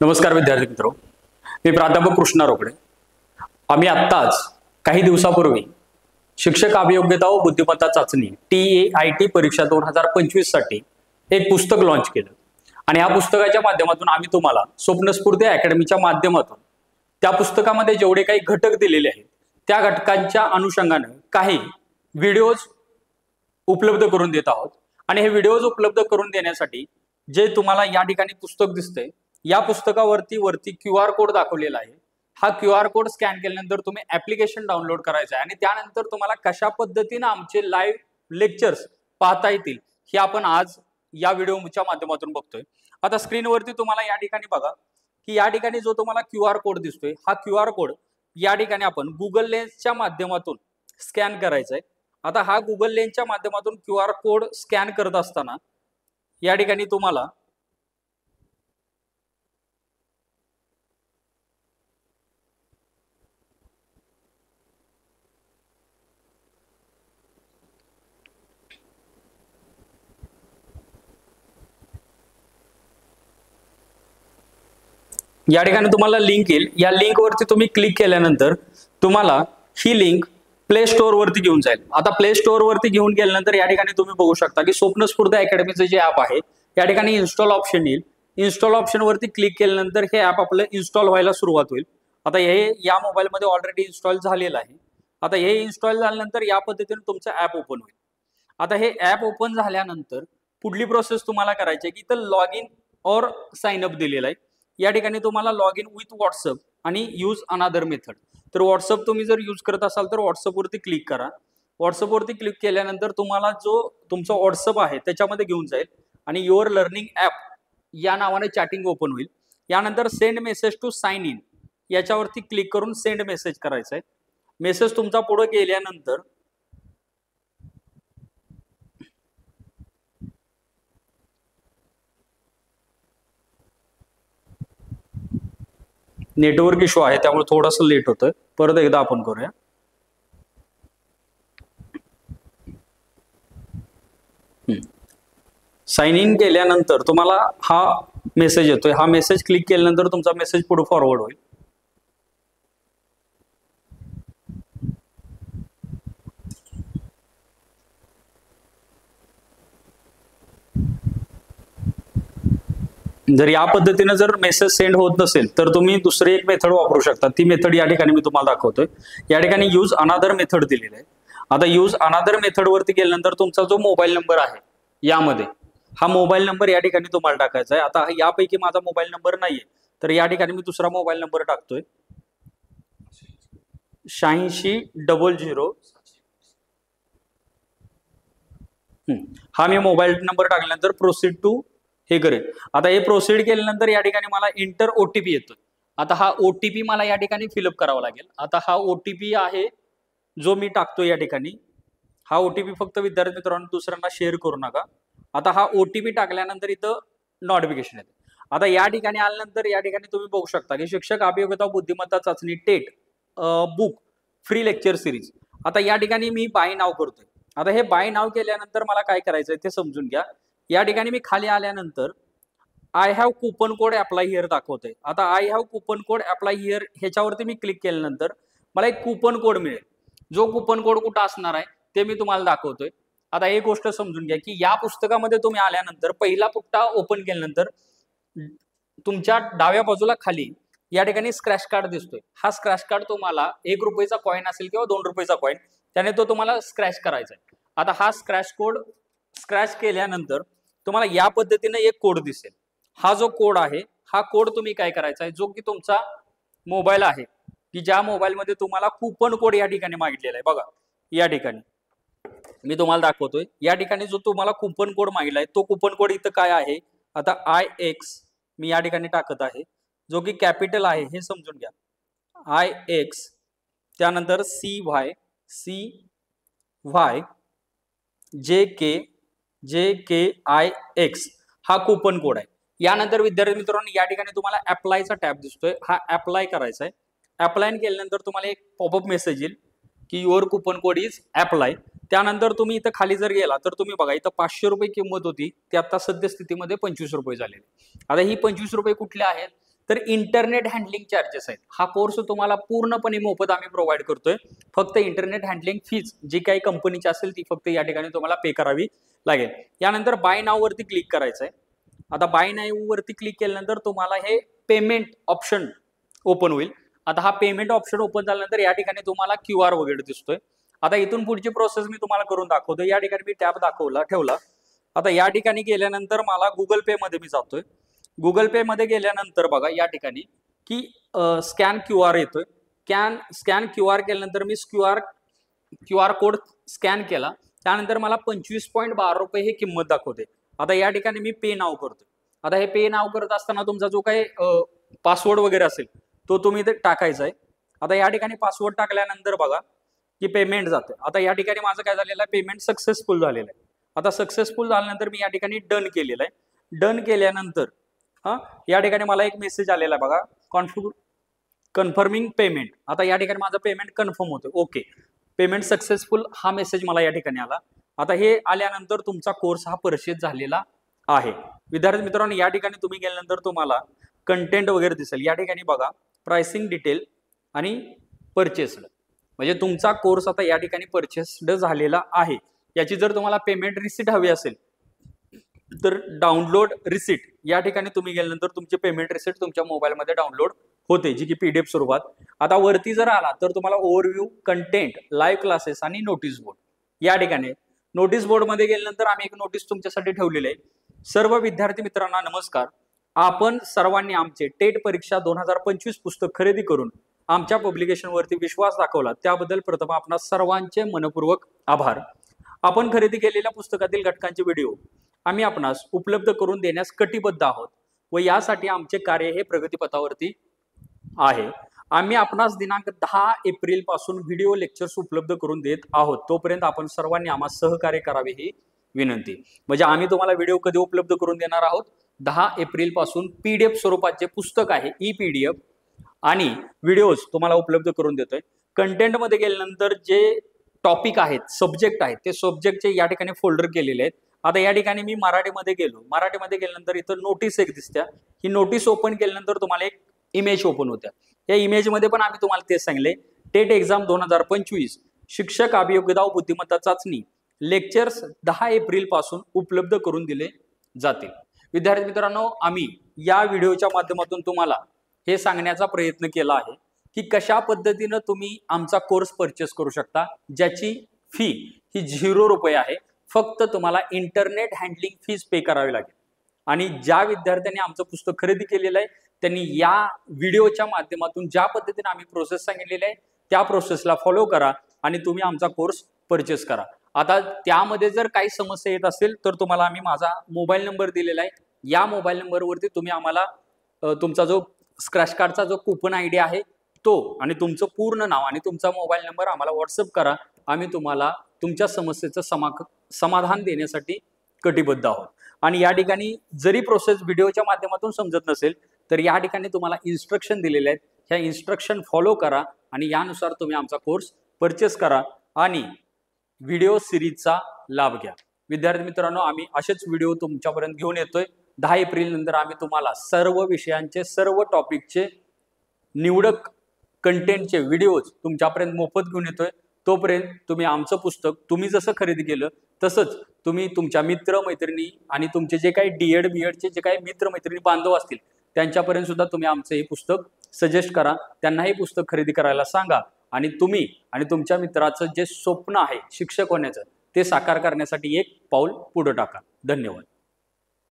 नमस्कार विद्यार्थी मित्रो, मी प्राध्यापक कृष्णा रोकडे। आम्ही आत्ताच काही दिवसापूर्वी शिक्षक अभियोग्यता व बुद्धिमत्ता चाचणी TAIT परीक्षा 2025 साठी एक पुस्तक लॉन्च केलं आणि या पुस्तकाच्या माध्यमातून आम्ही तुम्हाला स्वप्नस्फूर्ती अकॅडमीच्या माध्यमातून त्या पुस्तकामध्ये जेवढे काही घटक दिलेले आहेत त्या घटकांच्या अनुषंगाने काही व्हिडिओज उपलब्ध करून देत आहोत। आणि हे व्हिडिओज उपलब्ध करून देण्यासाठी जे तुम्हाला या ठिकाणी पुस्तक दिसतंय, या पुस्तकावरती QR कोड दाखवलेला आहे। हा QR कोड स्कॅन केल्यानंतर तुम्ही ऍप्लिकेशन डाउनलोड करायचं आहे आणि त्यानंतर तुम्हाला कशा पद्धतीने आमचे लाईव्ह लेक्चर्स पाहता येतील हे आपण आज या व्हिडिओच्या माध्यमातून बघतोय। आता स्क्रीनवरती तुम्हाला या ठिकाणी बघा की या ठिकाणी जो तुम्हाला QR कोड दिसतोय, हा QR कोड या ठिकाणी आपण गुगल लेन्सच्या माध्यमातून स्कॅन करायचा आहे। आता हा गुगल लेन्सच्या माध्यमातून QR कोड स्कॅन करत असताना या ठिकाणी तुम्हाला या ठिकाणी तुम्हाला लिंक येईल। या लिंक वरती तुम्ही क्लिक केल्यानंतर तुम्हाला ही लिंक प्ले स्टोअर वरती घेऊन जाईल। आता प्ले स्टोअर वरती घेऊन गेल्यानंतर या ठिकाणी तुम्ही बघू शकता की स्वप्नस्फूर्ती अकॅडमीचं जे ऍप आहे या ठिकाणी इन्स्टॉल ऑप्शन येईल। इन्स्टॉल ऑप्शन वरती क्लिक केल्यानंतर हे ऍप आपलं इन्स्टॉल व्हायला सुरुवात होईल। आता हे या मोबाईल मध्ये ऑलरेडी इन्स्टॉल झालेलं आहे। आता हे इन्स्टॉल झाल्यानंतर या पद्धतीने तुमचं ऍप ओपन होईल। आता हे ऍप ओपन झाल्यानंतर पुढली प्रोसेस तुम्हाला करायची आहे की इथं लॉग इन और साइन अप दिलेलं आहे। या ठिकाणी तुम्हाला लॉग इन विथ व्हॉट्सअप आणि यूज अनदर मेथड। तर व्हॉट्सअप तुम्ही जर यूज करत असाल तर व्हॉट्सअप वरती क्लिक करा। व्हॉट्सअप वरती क्लिक केल्यानंतर तुम्हाला जो तुमचा व्हॉट्सअप आहे त्याच्यामध्ये घेऊन जाईल आणि युअर लर्निंग ऍप या नावाने चॅटिंग ओपन होईल। यानंतर send message to sign in याच्यावरती क्लिक करून सेंड मेसेज करायचा आहे। मेसेज तुमचा पुढे गेल्यानंतर नेटवर्क इश्यू आहे त्यामुळे थोडंसं लेट होतंय, परत एकदा आपण करूया। साइन इन केल्यानंतर तुम्हाला हा मेसेज येतोय। हा मेसेज क्लिक केल्यानंतर तुमचा मेसेज पुढे फॉरवर्ड होईल। जर या पद्धतीने जर मेसेज सेंड होत नसेल तर तुम्ही दुसरी एक मेथड वापरू शकता। ती मेथड या ठिकाणी मी तुम्हाला दाखवतोय। या ठिकाणी यूज अनदर मेथड दिलेली आहे। आता यूज अनदर मेथड वरती गेल्यानंतर तुमचा जो मोबाईल नंबर आहे यामध्ये हा मोबाईल नंबर या ठिकाणी तुम्हाला टाकायचा आहे। आता यापैकी माझा मोबाईल नंबर नाहीये तर या ठिकाणी मी दुसरा मोबाईल नंबर टाकतोय 8600। हा मी मोबाईल नंबर टाकल्यानंतर प्रोसीड टू हे करेल। आता हे प्रोसीड केल्यानंतर या ठिकाणी मला इंटर OTP येतो। आता हा OTP मला या ठिकाणी फिलअप करावा लागेल। आता हा OTP आहे जो मी टाकतो या ठिकाणी। हा OTP फक्त विद्यार्थी मित्रांनो दुसऱ्यांना शेअर करू नका। आता हा OTP टाकल्यानंतर इथं नोटिफिकेशन येते। आता या ठिकाणी आल्यानंतर या ठिकाणी तुम्ही बघू शकता की शिक्षक अभियोग्यता बुद्धिमत्ता चाचणी TET book free lecture series. आता या ठिकाणी मी बाय नाव करतोय। आता हे बाय नाव केल्यानंतर मला काय करायचंय ते समजून घ्या। या ठिकाणी मी खाली आल्यानंतर I have coupon code apply here दाखवतोय। आता I have coupon code apply here ह्याच्यावरती मी क्लिक केल्यानंतर मला एक कुपन कोड मिळेल। जो कुपन कोड कुठं असणार आहे ते मी तुम्हाला दाखवतोय। आता एक गोष्ट समजून घ्या की या पुस्तकामध्ये तुम्ही आल्यानंतर पहिला पुट्टा ओपन केल्यानंतर तुमच्या डाव्या बाजूला खाली या ठिकाणी स्क्रॅच कार्ड दिसतोय। हा स्क्रॅच कार्ड तुम्हाला 1 रुपयाचा कॉइन असेल किंवा 2 रुपयाचा कॉइन, त्याने तो तुम्हाला स्क्रॅच करायचा आहे। आता हा स्क्रॅच कोड स्क्रॅच केल्यानंतर तुम्हाला या पद्धतीने एक कोड दिसेल। हा जो कोड आहे हा कोड तुम्ही काय करायचा आहे, जो की तुमचा मोबाईल आहे की ज्या मोबाईल मध्ये तुम्हाला कुपन कोड या ठिकाणी मागितलेला आहे, बघा या ठिकाणी मी तुम्हाला दाखवतोय। या ठिकाणी जो तुम्हाला कुपन कोड मागितलाय तो कुपन कोड इथं काय आहे, आता IX मी या ठिकाणी टाकत आहे जो की कॅपिटल आहे हे समजून घ्या। IX त्यानंतर CY JKIX हा कुपन कोड आहे। यानंतर विद्यार्थी मित्रांनो या ठिकाणी तुम्हाला अप्लायचा टॅब दिसतोय, हा अप्लाय करायचा आहे। अप्लाय केल्यानंतर तुम्हाला एक पॉपअप मेसेज येईल की your coupon code is apply. त्यानंतर तुम्ही इथं खाली जर गेला तर तुम्ही बघा इथं 500 रुपये किंमत होती, ती आता सद्यस्थितीमध्ये 25 रुपये झालेली। आता ही 25 रुपये कुठले आहेत तर इंटरनेट हँडलिंग चार्जेस आहेत. हा कोर्स तुम्हाला पूर्णपणे मोफत आम्ही प्रोव्हाइड करतोय. फक्त इंटरनेट हँडलिंग फीज जी काही कंपनीची असेल ती फक्त या ठिकाणी तुम्हाला पे करावी लागेल. यानंतर बाय नाव वरती क्लिक करायचं आहे. आता बाय नाव वरती क्लिक केल्यानंतर तुम्हाला हे पेमेंट ऑप्शन ओपन होईल. आता हा पेमेंट ऑप्शन ओपन झाल्यानंतर या ठिकाणी तुम्हाला QR वगैरे दिसतोय. आता इथून पुढची प्रोसेस मी तुम्हाला करून दाखवतो. या ठिकाणी मी टॅब ठेवला. आता या ठिकाणी गेल्यानंतर मला गुगल पे मध्ये मी जातोय. गुगल पे मध्ये गेल्यानंतर बघा या ठिकाणी की स्कॅन QR येतोय. स्कॅन QR केल्यानंतर मी क्यूआर कोड स्कॅन केला. त्यानंतर मला 25.12 रुपये ही किंमत दाखवते. आता या ठिकाणी मी पे नाव करतोय. आता हे पे नाव करत असताना तुमचा जो काही पासवर्ड वगैरे असेल तो तुम्ही इथे टाकायचा आहे. आता या ठिकाणी पासवर्ड टाकल्यानंतर बघा की पेमेंट जाते. आता या ठिकाणी माझं काय झालेलं आहे, पेमेंट सक्सेसफुल झालेलं आहे. आता सक्सेसफुल झाल्यानंतर मी या ठिकाणी डन केलेलं आहे. डन केल्यानंतर या ठिकाणी मला एक मेसेज आलेला आहे बघा, कन्फर्मिंग पेमेंट. आता या ठिकाणी माझं पेमेंट कन्फर्म होतं. ओके, पेमेंट सक्सेसफुल हा मेसेज मला या ठिकाणी आला. आता हे आल्यानंतर तुमचा कोर्स हा परचेस झालेला आहे. विद्यार्थी मित्रांनो, या ठिकाणी तुम्ही गेल्यानंतर तुम्हाला कंटेंट वगैरे दिसेल. या ठिकाणी बघा प्राइसिंग डिटेल आणि परचेस्ड, म्हणजे तुमचा कोर्स आता या ठिकाणी परचेस्ड झालेला आहे. याची जर तुम्हाला पेमेंट रिसिट हवी असेल तर डाउनलोड रिसिट या ठिकाणी तुम्ही गेल्यानंतर तुमची पेमेंट रिसिट तुमच्या मोबाईलमध्ये डाउनलोड होते, जी की PDF स्वरूपात. आता वरती जर आला तर तुम्हाला ओव्हरव्ह्यू, कंटेंट, लाईव्ह क्लासेस आणि नोटीस बोर्ड या ठिकाणी. नोटीस बोर्ड मध्ये गेल्यानंतर आम्ही एक नोटीस तुमच्यासाठी ठेवलेली आहे. सर्व विद्यार्थी मित्रांना नमस्कार. आपण सर्वांनी आमचे टेट परीक्षा 2025 पुस्तक खरेदी करून आमच्या पब्लिकेशन वरती विश्वास दाखवला त्याबद्दल प्रथम आपणा सर्वांचे मनपूर्वक आभार. आपण खरेदी केलेल्या पुस्तकातील घटकांचे व्हिडिओ आम्ही आपणास उपलब्ध करून देण्यास कटिबद्ध आहोत व यासाठी आमचे कार्य हे प्रगतीपथावरती आहे. आम्ही आपणास दिनांक 10 एप्रिल पासून व्हिडिओ लेक्चर्स उपलब्ध करून देत आहोत. तोपर्यंत आपण सर्वांनी आम्हाला सहकार्य करावे ही विनंती. म्हणजे आम्ही तुम्हाला व्हिडिओ कधी उपलब्ध करून देणार आहोत, 10 एप्रिल पासून PDF स्वरूपात जे पुस्तक आहे PDF आणि व्हिडिओज तुम्हाला उपलब्ध करून देतोय. कंटेंट मध्ये गेल्यानंतर जे टॉपिक आहेत, सब्जेक्ट आहेत, ते सब्जेक्टचे या ठिकाणी फोल्डर केलेले आहेत. आता या ठिकाणी मी मराठीमध्ये गेल्यानंतर इथं नोटीस एक दिसत्या. ही नोटीस ओपन केल्यानंतर तुम्हाला एक इमेज ओपन होत्या. या इमेज मध्ये पण आम्ही तुम्हाला तेच सांगले, टेट एक्झाम 2025 शिक्षक अभियोग्यता व बुद्धिमत्ता चाचणी लेक्चर्स 10 एप्रिल पासून उपलब्ध करून दिले जातील. विद्यार्थी मित्रांनो, आम्ही या व्हिडिओच्या माध्यमातून तुम्हाला हे सांगण्याचा प्रयत्न केला आहे की कशा पद्धतीने तुम्ही आमचा कोर्स परचेस करू शकता, ज्याची फी ही 0 रुपये आहे. फक्त तुम्हाला इंटरनेट हँडलिंग फीज पे करावी लागेल. आणि ज्या विद्यार्थ्यांनी आमचं पुस्तक खरेदी केलेलं आहे त्यांनी या व्हिडिओच्या माध्यमातून ज्या पद्धतीने आम्ही प्रोसेस सांगितलेली आहे त्या प्रोसेसला फॉलो करा आणि तुम्ही आमचा कोर्स परचेस करा. आता त्यामध्ये जर काही समस्या येत असेल तर तुम्हाला आम्ही माझा मोबाईल नंबर दिलेला आहे. या मोबाईल नंबरवरती तुम्ही आम्हाला तुमचा जो स्क्रॅच कार्डचा जो कूपन ID आहे तो आणि तुमचं पूर्ण नाव आणि तुमचा मोबाईल नंबर आम्हाला व्हॉट्सअप करा. आम्ही तुम्हाला तुमच्या समस्येचं समाधान देण्यासाठी कटिबद्ध आहोत. आणि या ठिकाणी जरी प्रोसेस व्हिडिओच्या माध्यमातून समजत नसेल तर या ठिकाणी तुम्हाला इन्स्ट्रक्शन दिलेले आहेत. ह्या इन्स्ट्रक्शन फॉलो करा आणि यानुसार तुम्ही आमचा कोर्स परचेस करा आणि व्हिडिओ सिरीजचा लाभ घ्या. विद्यार्थी मित्रांनो, आम्ही असेच व्हिडिओ तुमच्यापर्यंत घेऊन येतोय. 10 एप्रिल नंतर आम्ही तुम्हाला सर्व विषयांचे, सर्व टॉपिकचे निवडक कंटेंटचे व्हिडिओज तुमच्यापर्यंत मोफत घेऊन येतोय. तोपर्यंत तुम्ही आमचं पुस्तक तुम्ही जसं खरेदी केलं तसंच तुम्ही तुमच्या मित्रमैत्रिणी आणि तुमचे जे काही DED BEDचे जे काही मित्रमैत्रिणी बांधव असतील त्यांच्यापर्यंत सुद्धा तुम्ही आमचं हे पुस्तक सजेस्ट करा. त्यांना हे पुस्तक खरेदी करायला सांगा आणि तुम्ही आणि तुमच्या मित्राचं जे स्वप्न आहे शिक्षक होण्याचं ते साकार करण्यासाठी एक पाऊल पुढे टाका. धन्यवाद.